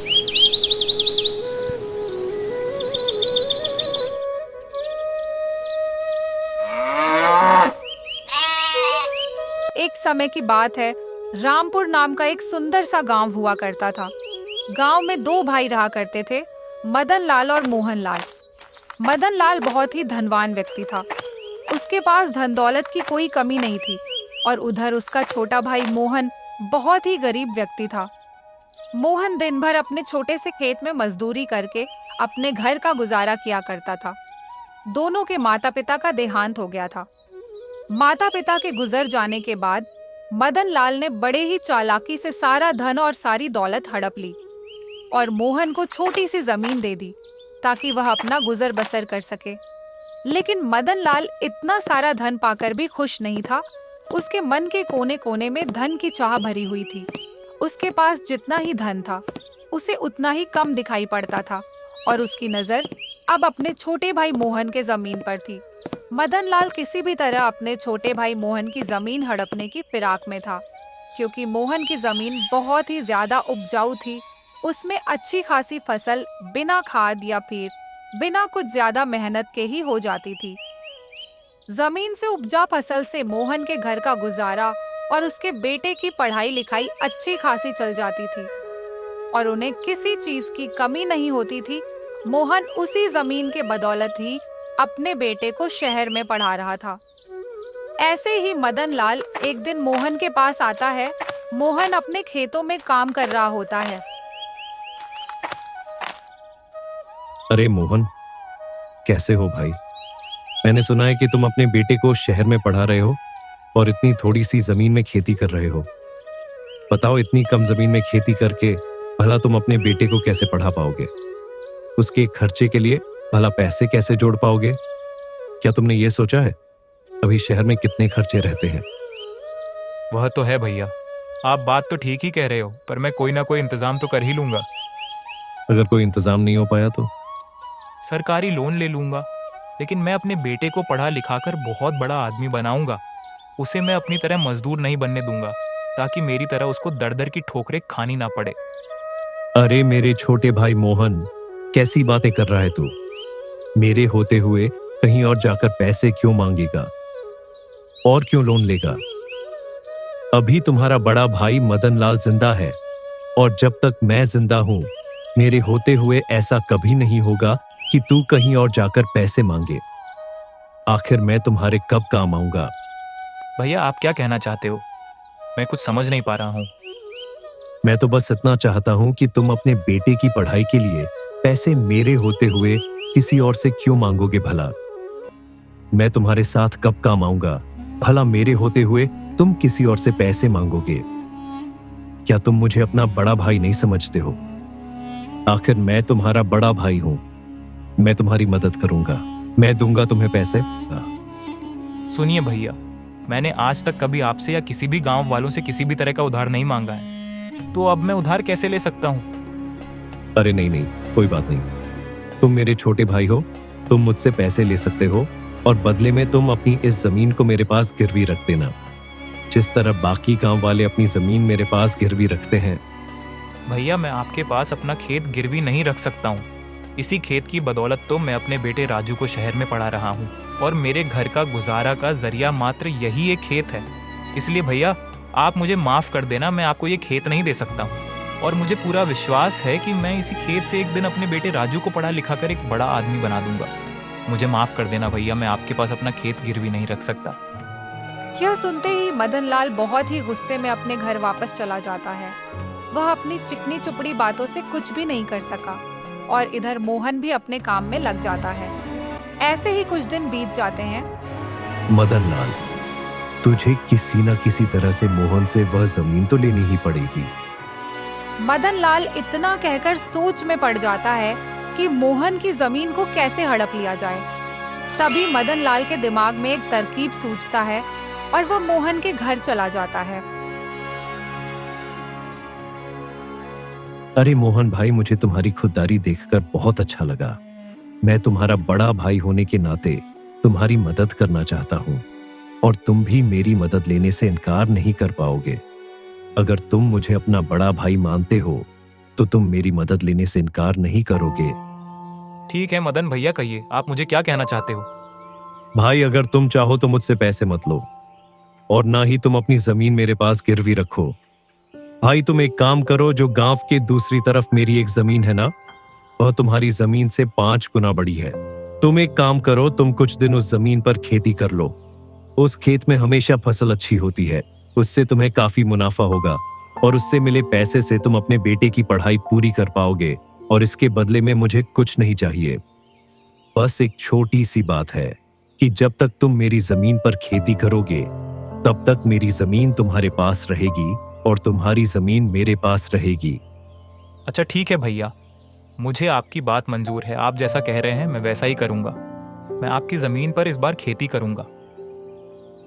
एक समय की बात है, रामपुर नाम का एक सुंदर सा गांव हुआ करता था। गांव में दो भाई रहा करते थे, मदन लाल और मोहन लाल। मदन लाल बहुत ही धनवान व्यक्ति था। उसके पास धन दौलत की कोई कमी नहीं थी और उधर उसका छोटा भाई मोहन बहुत ही गरीब व्यक्ति था। मोहन दिन भर अपने छोटे से खेत में मजदूरी करके अपने घर का गुजारा किया करता था। दोनों के माता पिता का देहांत हो गया था। माता पिता के गुजर जाने के बाद मदन लाल ने बड़े ही चालाकी से सारा धन और सारी दौलत हड़प ली और मोहन को छोटी सी जमीन दे दी ताकि वह अपना गुजर बसर कर सके। लेकिन मदन लाल इतना सारा धन पाकर भी खुश नहीं था। उसके मन के कोने कोने में धन की चाह भरी हुई थी। उसके पास जितना ही धन था, उसे उतना ही कम दिखाई पड़ता था और उसकी नजर अब अपने छोटे भाई मोहन के जमीन पर थी। मदन लाल किसी भी तरह अपने छोटे भाई मोहन की जमीन हड़पने की फिराक में था, क्योंकि मोहन की जमीन बहुत ही ज्यादा उपजाऊ थी। उसमें अच्छी खासी फसल बिना खाद या फिर बिना कुछ ज्यादा मेहनत के ही हो जाती थी। जमीन से उपजा फसल से मोहन के घर का गुजारा और उसके बेटे की पढ़ाई लिखाई अच्छी खासी चल जाती थी और उन्हें किसी चीज की कमी नहीं होती थी। मोहन उसी जमीन के बदौलत ही अपने बेटे को शहर में पढ़ा रहा था। ऐसे ही मदन लाल एक दिन मोहन के पास आता है। मोहन अपने खेतों में काम कर रहा होता है। अरे मोहन, कैसे हो भाई? मैंने सुना है कि तुम अपने बेटे को शहर में पढ़ा रहे हो और इतनी थोड़ी सी जमीन में खेती कर रहे हो। बताओ, इतनी कम जमीन में खेती करके भला तुम अपने बेटे को कैसे पढ़ा पाओगे? उसके खर्चे के लिए भला पैसे कैसे जोड़ पाओगे? क्या तुमने ये सोचा है अभी शहर में कितने खर्चे रहते हैं? वह तो है भैया, आप बात तो ठीक ही कह रहे हो, पर मैं कोई ना कोई इंतजाम तो कर ही लूंगा। अगर कोई इंतजाम नहीं हो पाया तो? सरकारी लोन ले लूंगा, लेकिन मैं अपने बेटे को पढ़ा लिखाकर बहुत बड़ा आदमी बनाऊंगा। उसे मैं अपनी तरह मजदूर नहीं बनने दूंगा, ताकि मेरी तरह उसको दर दर की ठोकरें खानी ना पड़े। अरे मेरे छोटे भाई मोहन, कैसी बातें कर रहा है तू? मेरे होते हुए कहीं और जाकर पैसे क्यों मांगेगा और क्यों लोन लेगा? अभी तुम्हारा बड़ा भाई मदन लाल जिंदा है और जब तक मैं जिंदा हूं, मेरे होते हुए ऐसा कभी नहीं होगा कि तू कहीं और जाकर पैसे मांगे। आखिर मैं तुम्हारे कब काम आऊंगा? भैया, आप क्या कहना चाहते हो? मैं कुछ समझ नहीं पा रहा हूँ। मैं तो बस इतना चाहता हूं कि तुम अपने बेटे की पढ़ाई के लिए पैसे मेरे होते हुए किसी और से क्यों मांगोगे भला? मैं तुम्हारे साथ कब काम आऊंगा? भला मेरे होते हुए तुम किसी और से पैसे मांगोगे? क्या तुम मुझे अपना बड़ा भाई नहीं समझते हो? आखिर मैं तुम्हारा बड़ा भाई हूं। मैं तुम्हारी मदद करूंगा, मैं दूंगा तुम्हें पैसे। सुनिए भैया, मैंने आज तक कभी आपसे या किसी भी गांव वालों से किसी भी तरह का उधार नहीं मांगा है, तो अब मैं उधार कैसे ले सकता हूँ? अरे नहीं नहीं, कोई बात नहीं। तुम मेरे छोटे भाई हो, तुम मुझसे पैसे ले सकते हो और बदले में तुम अपनी इस जमीन को मेरे पास गिरवी रख देना, जिस तरह बाकी गांव वाले अपनी जमीन मेरे पास गिरवी रखते हैं। भैया, मैं आपके पास अपना खेत गिरवी नहीं रख सकता हूँ। इसी खेत की बदौलत तो मैं अपने बेटे राजू को शहर में पढ़ा रहा हूँ और मेरे घर का गुजारा का जरिया मात्र यही एक खेत है। इसलिए भैया, आप मुझे माफ कर देना, मैं आपको ये खेत नहीं दे सकता हूँ और मुझे पूरा विश्वास है कि मैं इसी खेत से एक दिन अपने बेटे राजू को पढ़ा लिखा कर एक बड़ा आदमी बना दूंगा। मुझे माफ कर देना भैया, मैं आपके पास अपना खेत गिरवी नहीं रख सकता। यह सुनते ही मदन लाल बहुत ही गुस्से में अपने घर वापस चला जाता है। वह अपनी चिकनी चुपड़ी बातों से कुछ भी नहीं कर सका और इधर मोहन भी अपने काम में लग जाता है। ऐसे ही कुछ दिन बीत जाते हैं। मदन लाल, तुझे किसी न किसी तरह से मोहन से वह जमीन तो लेनी ही पड़ेगी। मदन लाल इतना कहकर सोच में पड़ जाता है कि मोहन की जमीन को कैसे हड़प लिया जाए। तभी मदन लाल के दिमाग में एक तरकीब सूझता है और वह मोहन के घर चला जाता है। अरे मोहन भाई, मुझे तुम्हारी खुददारी देखकर बहुत अच्छा लगा। मैं तुम्हारा बड़ा भाई होने के नाते तुम्हारी मदद करना चाहता हूं और तुम भी मेरी मदद लेने से इनकार नहीं कर पाओगे। अगर तुम मुझे अपना बड़ा भाई मानते हो तो तुम मेरी मदद लेने से इनकार नहीं करोगे। ठीक है मदन भैया, कहिए आप मुझे क्या कहना चाहते हो। भाई अगर तुम चाहो तो मुझसे पैसे मत लो और ना ही तुम अपनी जमीन मेरे पास गिरवी रखो। भाई तुम एक काम करो, जो गांव के दूसरी तरफ मेरी एक जमीन है ना, वह तुम्हारी जमीन से 5 गुना बड़ी है। तुम एक काम करो, तुम कुछ दिन उस जमीन पर खेती कर लो। उस खेत में हमेशा फसल अच्छी होती है, उससे तुम्हें काफी मुनाफा होगा और उससे मिले पैसे से तुम अपने बेटे की पढ़ाई पूरी कर पाओगे और इसके बदले में मुझे कुछ नहीं चाहिए। बस एक छोटी सी बात है कि जब तक तुम मेरी जमीन पर खेती करोगे तब तक मेरी जमीन तुम्हारे पास रहेगी और तुम्हारी जमीन मेरे पास रहेगी। अच्छा ठीक है भैया, मुझे आपकी बात मंजूर है। आप जैसा कह रहे हैं मैं वैसा ही करूंगा। मैं आपकी जमीन पर इस बार खेती करूंगा।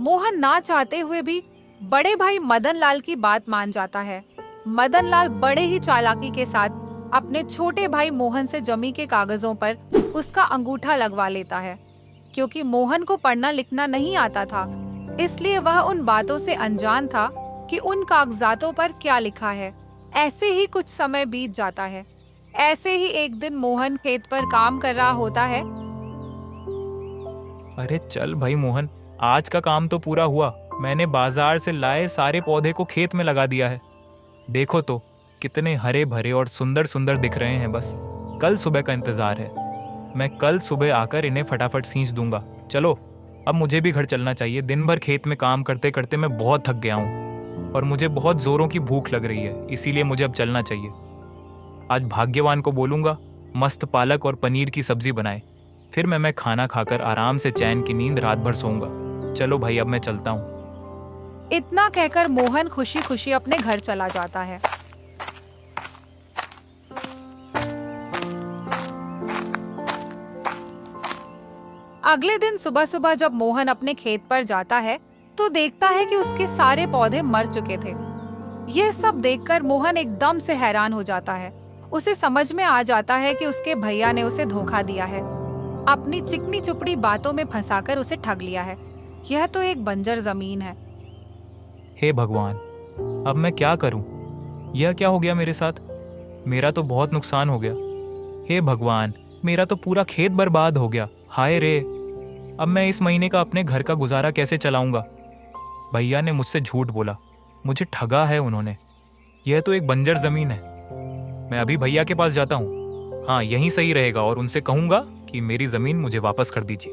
मोहन ना चाहते हुए भी बड़े भाई मदन लाल की बात मान जाता है। मदन लाल बड़े ही चालाकी के साथ अपने छोटे भाई मोहन से जमी के कागजों पर उसका अंगूठा लगवा लेता है। क्योंकि मोहन को पढ़ना लिखना नहीं आता था, इसलिए वह उन बातों से अनजान था कि उन कागजातों पर क्या लिखा है। ऐसे ही कुछ समय बीत जाता है। ऐसे ही एक दिन मोहन खेत पर काम कर रहा होता है। अरे चल भाई मोहन, आज का काम तो पूरा हुआ। मैंने बाजार से लाए सारे पौधे को खेत में लगा दिया है। देखो तो कितने हरे भरे और सुंदर सुंदर दिख रहे हैं। बस कल सुबह का इंतजार है। मैं कल सुबह आकर इन्हें फटाफट सींच दूंगा। चलो अब मुझे भी घर चलना चाहिए। दिन भर खेत में काम करते करते मैं बहुत थक गया हूँ और मुझे बहुत जोरों की भूख लग रही है, इसीलिए मुझे अब चलना चाहिए। आज भाग्यवान को बोलूंगा मस्त पालक और पनीर की सब्जी बनाए, फिर मैं खाना खाकर आराम से चैन की नींद रात भर सोऊंगा। चलो भाई अब मैं चलता हूँ। इतना कहकर मोहन खुशी खुशी अपने घर चला जाता है। अगले दिन सुबह सुबह जब मोहन अपने खेत पर जाता है तो देखता है कि उसके सारे पौधे मर चुके थे। यह सब देखकर मोहन एकदम से हैरान हो जाता है। उसे समझ में आ जाता है कि उसके भैया ने उसे धोखा दिया है, अपनी चिकनी चुपड़ी बातों में फंसाकर उसे ठग लिया है। यह तो एक बंजर जमीन है। हे भगवान, अब मैं क्या करूं? यह क्या हो गया मेरे साथ? मेरा तो बहुत नुकसान हो गया। हे भगवान, मेरा तो पूरा खेत बर्बाद हो गया। हाय रे, अब मैं इस महीने का अपने घर का गुजारा कैसे चलाऊंगा? भैया ने मुझसे झूठ बोला, मुझे ठगा है उन्होंने। यह तो एक बंजर जमीन है। मैं अभी भैया के पास जाता हूँ। हाँ, यहीं सही रहेगा और उनसे कहूंगा कि मेरी जमीन मुझे वापस कर दीजिए।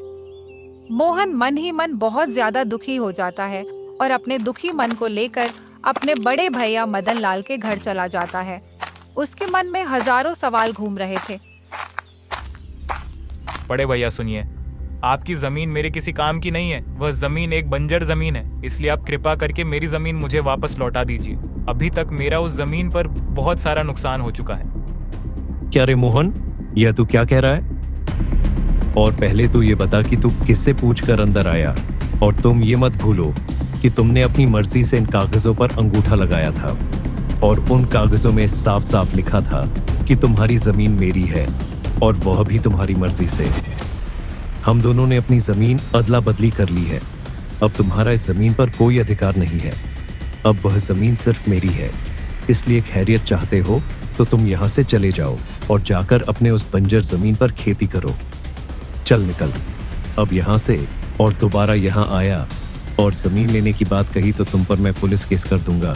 मोहन मन ही मन बहुत ज्यादा दुखी हो जाता है और अपने दुखी मन को लेकर अपने बड़े भैया मदन लाल के घर चला जाता है। उसके मन में हजारों सवाल घूम रहे थे। बड़े भैया सुनिए, आपकी जमीन मेरे किसी काम की नहीं है। वह जमीन एक बंजर जमीन है, इसलिए आप कृपा करके मेरी जमीन मुझे वापस लौटा दीजिए। अभी तक मेरा उस जमीन पर बहुत सारा नुकसान हो चुका है। क्या रे मोहन, यह तू क्या कह रहा है? और पहले तो ये बता कि तू किससे पूछकर अंदर आया, और तुम ये मत भूलो कि तुमने अपनी मर्जी से इन कागजों पर अंगूठा लगाया था और उन कागजों में साफ साफ लिखा था कि तुम्हारी जमीन मेरी है और वह भी तुम्हारी मर्जी से। हम दोनों ने अपनी जमीन अदला बदली कर ली है। अब तुम्हारा इस जमीन पर कोई अधिकार नहीं है। अब वह जमीन सिर्फ मेरी है। इसलिए खैरियत चाहते हो तो तुम यहाँ से चले जाओ और जाकर अपने उस बंजर जमीन पर खेती करो। चल निकल अब यहाँ से, और दोबारा यहाँ आया और जमीन लेने की बात कही तो तुम पर मैं पुलिस केस कर दूंगा।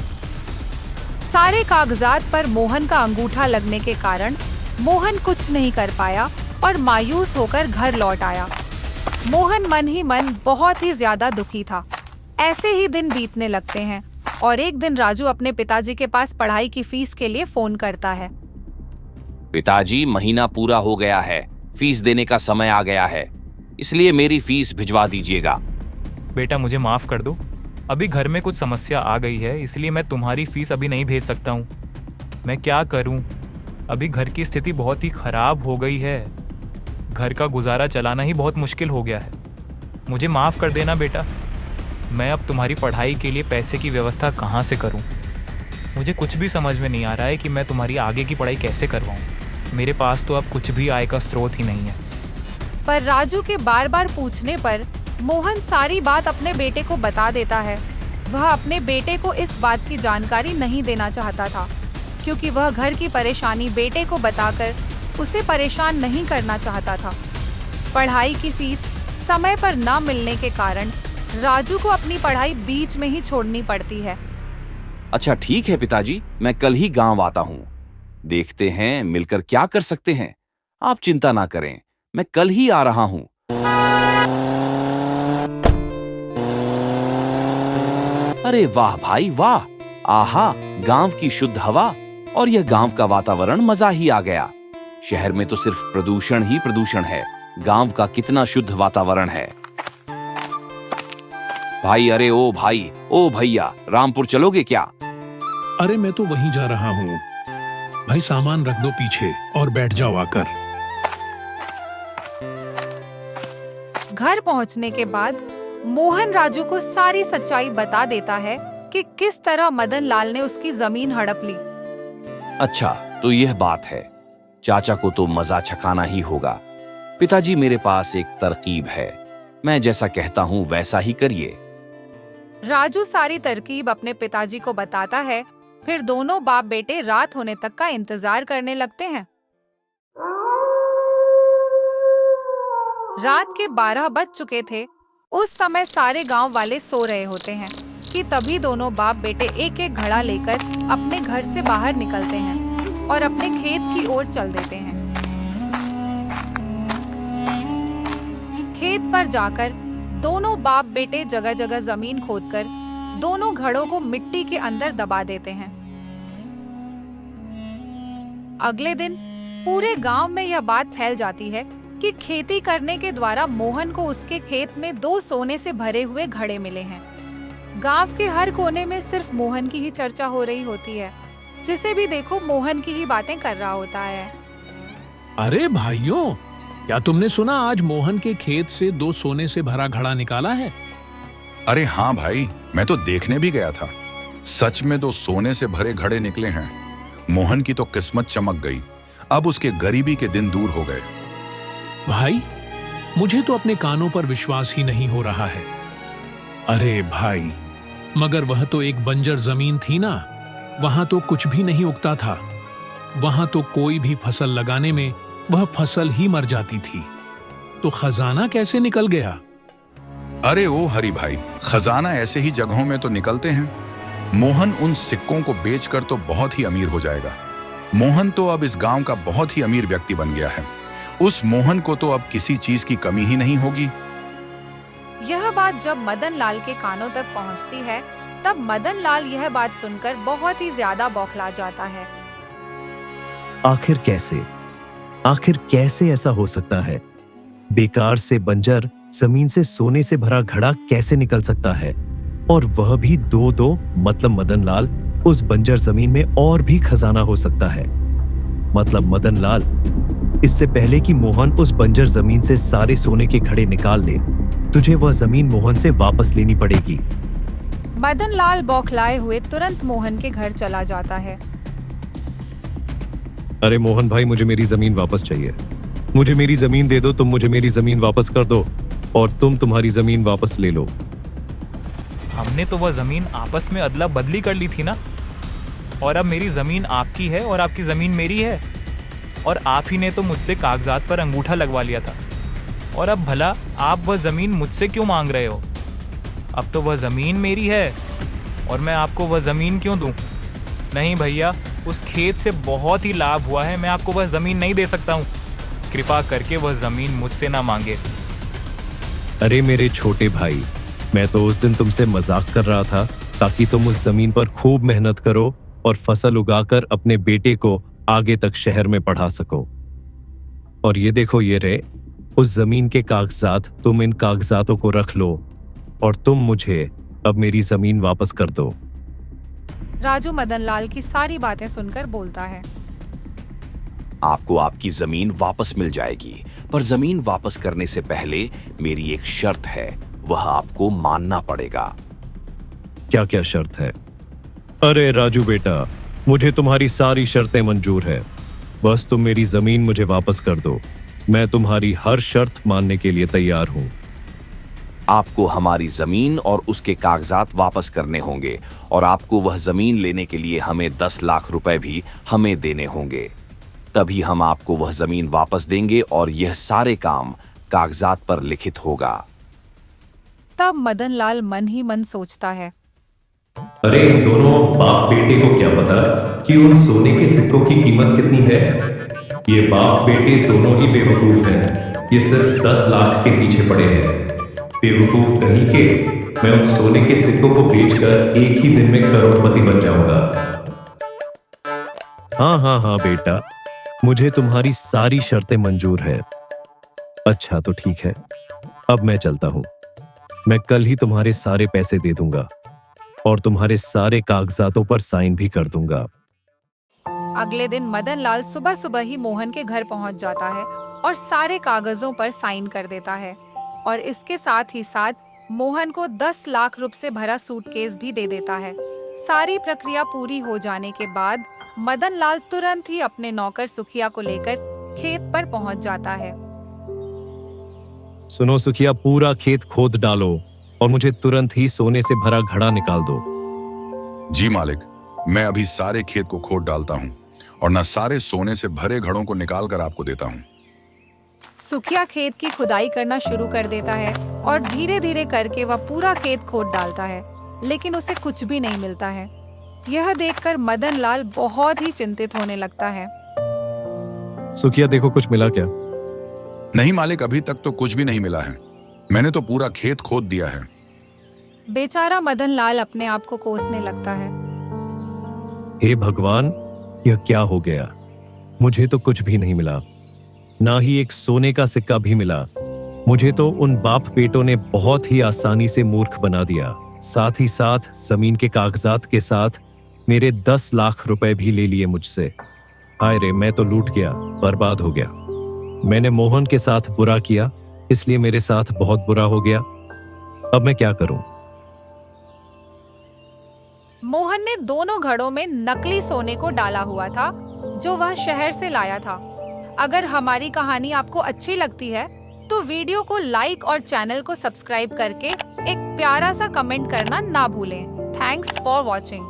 सारे कागजात पर मोहन का अंगूठा लगने के कारण मोहन कुछ नहीं कर पाया और मायूस होकर घर लौट आया। मोहन मन ही मन बहुत ही ज्यादा दुखी था। ऐसे ही दिन बीतने लगते हैं और एक दिन राजू अपने पिताजी के पास पढ़ाई की फीस के लिए फोन करता है। पिताजी, महीना पूरा हो गया है, फीस देने का समय आ गया है, इसलिए मेरी फीस भिजवा दीजिएगा। बेटा मुझे माफ कर दो, अभी घर में कुछ समस्या आ गई है, इसलिए मैं तुम्हारी फीस अभी नहीं भेज सकता हूँ। मैं क्या करूँ, अभी घर की स्थिति बहुत ही खराब हो गई है। घर का गुजारा चलाना ही बहुत मुश्किल हो गया है। मुझे माफ कर देना बेटा। मैं अब तुम्हारी पढ़ाई के लिए पैसे की व्यवस्था कहाँ से करूँ? मुझे कुछ भी समझ में नहीं आ रहा है कि मैं तुम्हारी आगे की पढ़ाई कैसे करवाऊँ। मेरे पास तो अब कुछ भी आय का स्रोत ही नहीं है। पर राजू के बार बार पूछने पर मोहन सारी बात अपने बेटे को बता देता है। वह अपने बेटे को इस बात की जानकारी नहीं देना चाहता था, क्योंकि वह घर की परेशानी बेटे को बताकर उसे परेशान नहीं करना चाहता था। पढ़ाई की फीस समय पर न मिलने के कारण राजू को अपनी पढ़ाई बीच में ही छोड़नी पड़ती है। अच्छा ठीक है पिताजी, मैं कल ही गांव आता हूं। देखते हैं मिलकर क्या कर सकते हैं। आप चिंता ना करें, मैं कल ही आ रहा हूं। अरे वाह भाई वाह, आहा, गांव की शुद्ध हवा और यह गांव का वातावरण, मजा ही आ गया। शहर में तो सिर्फ प्रदूषण ही प्रदूषण है, गांव का कितना शुद्ध वातावरण है। भाई, अरे ओ भाई, ओ भैया, रामपुर चलोगे क्या? अरे मैं तो वहीं जा रहा हूँ। भाई सामान रख दो पीछे और बैठ जाओ आकर। घर पहुंचने के बाद मोहन राजू को सारी सच्चाई बता देता है कि किस तरह मदन लाल ने उसकी जमीन हड़प ली। अच्छा, तो यह बात है। चाचा को तो मजा छकाना ही होगा। पिताजी, मेरे पास एक तरकीब है, मैं जैसा कहता हूँ वैसा ही करिए। राजू सारी तरकीब अपने पिताजी को बताता है। फिर दोनों बाप बेटे रात होने तक का इंतजार करने लगते हैं। रात के 12 बज चुके थे। उस समय सारे गांव वाले सो रहे होते हैं कि तभी दोनों बाप बेटे एक एक घड़ा लेकर अपने घर से बाहर निकलते हैं और अपने खेत की ओर चल देते हैं। खेत पर जाकर दोनों बाप बेटे जगह जगह जमीन खोदकर दोनों घड़ों को मिट्टी के अंदर दबा देते हैं। अगले दिन पूरे गांव में यह बात फैल जाती है कि खेती करने के द्वारा मोहन को उसके खेत में 2 सोने से भरे हुए घड़े मिले हैं। गांव के हर कोने में सिर्फ मोहन की ही चर्चा हो रही होती है। जिसे भी देखो मोहन की ही बातें कर रहा होता है। अरे भाइयों, क्या तुमने सुना आज मोहन के खेत से 2 सोने से भरा घड़ा निकाला है? अरे हाँ भाई, मैं तो देखने भी गया था। सच में 2 सोने से भरे घड़े निकले हैं। मोहन की तो किस्मत चमक गई। अब उसके गरीबी के दिन दूर हो गए। भाई, मुझे तो अपने कानों पर विश्वास ही नहीं हो रहा है। अरे भाई, मगर वह तो एक बंजर जमीन थी ना, वहां तो कुछ भी नहीं उगता था। वहां तो कोई भी फसल लगाने में वह फसल ही मर जाती थी। तो खजाना कैसे निकल गया? अरे ओ हरि भाई, खजाना ऐसे ही जगहों में तो निकलते हैं। मोहन उन सिक्कों को बेचकर तो बहुत ही अमीर हो जाएगा। मोहन तो अब इस गांव का बहुत ही अमीर व्यक्ति बन गया है। उस मोहन को तो अब किसी चीज की कमी ही नहीं होगी। यह बात जब मदन लाल के कानों तक पहुंचती है, तब मदन लाल यह बात सुनकर बहुत ही ज्यादा बौखला जाता है। आखिर कैसे ऐसा हो सकता है? बेकार से बंजर जमीन से सोने से भरा घड़ा कैसे निकल सकता है? और वह भी 2-2, मतलब मदन लाल, उस बंजर जमीन में और भी खजाना हो सकता है। मतलब मदन लाल, इससे पहले कि मोहन उस बंजर जमीन से सारे सोने के घड़े निकाल ले, तुझे वह जमीन मोहन से वापस लेनी पड़ेगी। मदन लाल बौखलाए हुए तुरंत मोहन के घर चला जाता है। अरे मोहन भाई, मुझे मेरी जमीन वापस चाहिए। मुझे मेरी जमीन दे दो, तुम मुझे मेरी जमीन वापस कर दो और तुम तुम्हारी जमीन वापस ले लो। हमने तो वह जमीन आपस में अदला बदली कर ली थी ना, और अब मेरी जमीन आपकी है और आपकी जमीन मेरी है, और आप ही ने तो मुझसे कागजात पर अंगूठा लगवा लिया था। और अब भला आप वह जमीन मुझसे क्यों मांग रहे हो? अब तो वह जमीन मेरी है और मैं आपको वह जमीन क्यों दूं? नहीं भैया, उस खेत से बहुत ही लाभ हुआ है, मैं आपको वह जमीन नहीं दे सकता हूँ। कृपा करके वह जमीन मुझसे ना मांगे। अरे मेरे छोटे भाई, मैं तो उस दिन तुमसे मजाक कर रहा था ताकि तुम उस जमीन पर खूब मेहनत करो और फसल उगाकर अपने बेटे को आगे तक शहर में पढ़ा सको। और ये देखो, ये रहे उस जमीन के कागजात। तुम इन कागजातों को रख लो और तुम मुझे अब मेरी जमीन वापस कर दो। राजू मदन लाल की सारी बातें सुनकर बोलता है, आपको आपकी जमीन वापस मिल जाएगी, पर जमीन वापस करने से पहले मेरी एक शर्त है, वह आपको मानना पड़ेगा। क्या क्या शर्त है? अरे राजू बेटा, मुझे तुम्हारी सारी शर्तें मंजूर है। बस तुम मेरी जमीन मुझे वापस कर दो। मैं तुम्हारी हर शर्त मानने के लिए तैयार हूं। आपको हमारी जमीन और उसके कागजात वापस करने होंगे और आपको वह जमीन लेने के लिए हमें 10 लाख रुपए भी हमें देने होंगे। तभी हम आपको वह जमीन वापस देंगे और यह सारे काम कागजात पर लिखित होगा। तब मदन लाल मन ही मन सोचता है, अरे इन दोनों बाप बेटे को क्या पता कि उन सोने के सिक्कों की कीमत कितनी है। ये बाप बेटे दोनों ही बेवकूफ हैं। ये सिर्फ 10 लाख के पीछे पड़े हैं। बेवकूफ कहीं के, मैं उन सोने के सिक्कों को बेचकर एक ही दिन में करोड़पति बन जाऊंगा। हाँ हाँ हाँ बेटा, मुझे तुम्हारी सारी शर्तें मंजूर है। अच्छा तो ठीक है, अब मैं चलता हूं। मैं कल ही तुम्हारे सारे पैसे दे दूंगा और तुम्हारे सारे कागजातों पर साइन भी कर दूंगा। अगले दिन मदन लाल सुबह सुबह ही मोहन के घर पहुंच जाता है और सारे कागजों पर साइन कर देता है और इसके साथ ही साथ मोहन को 10 लाख रुपए से भरा सूटकेस भी दे देता है। सारी प्रक्रिया पूरी हो जाने के बाद मदन लाल तुरंत ही अपने नौकर सुखिया को लेकर खेत पर पहुंच जाता है। सुनो सुखिया, पूरा खेत खोद डालो और मुझे तुरंत ही सोने से भरा घड़ा निकाल दो। जी मालिक, मैं अभी सारे खेत को खोद डालता हूँ और न सारे सोने से भरे घड़ों को निकाल कर आपको देता हूँ। सुखिया खेत की खुदाई करना शुरू कर देता है और धीरे धीरे करके वह पूरा खेत खोद डालता है, लेकिन उसे कुछ भी नहीं मिलता है। यह देखकर मदन लाल बहुत ही चिंतित होने लगता है। सुखिया देखो, कुछ मिला क्या? नहीं मालिक, अभी तक तो कुछ भी नहीं मिला है। मैंने तो पूरा खेत खोद दिया है। बेचारा मदन लाल अपने आप को कोसने लगता है। हे भगवान, यह क्या हो गया? मुझे तो कुछ भी नहीं मिला, ना ही एक सोने का सिक्का भी मिला। मुझे तो उन बाप बेटों ने बहुत ही आसानी से मूर्ख बना दिया। साथ ही साथ जमीन के कागजात के साथ मेरे 10 लाख रुपए भी ले लिए मुझसे। हाय रे, मैं तो लूट गया, बर्बाद हो गया। मैंने मोहन के साथ बुरा किया, इसलिए मेरे साथ बहुत बुरा हो गया। अब मैं क्या करूं? मोहन ने दोनों घड़ों में नकली सोने को डाला हुआ था जो वह शहर से लाया था। अगर हमारी कहानी आपको अच्छी लगती है तो वीडियो को लाइक और चैनल को सब्सक्राइब करके एक प्यारा सा कमेंट करना ना भूलें। Thanks for watching.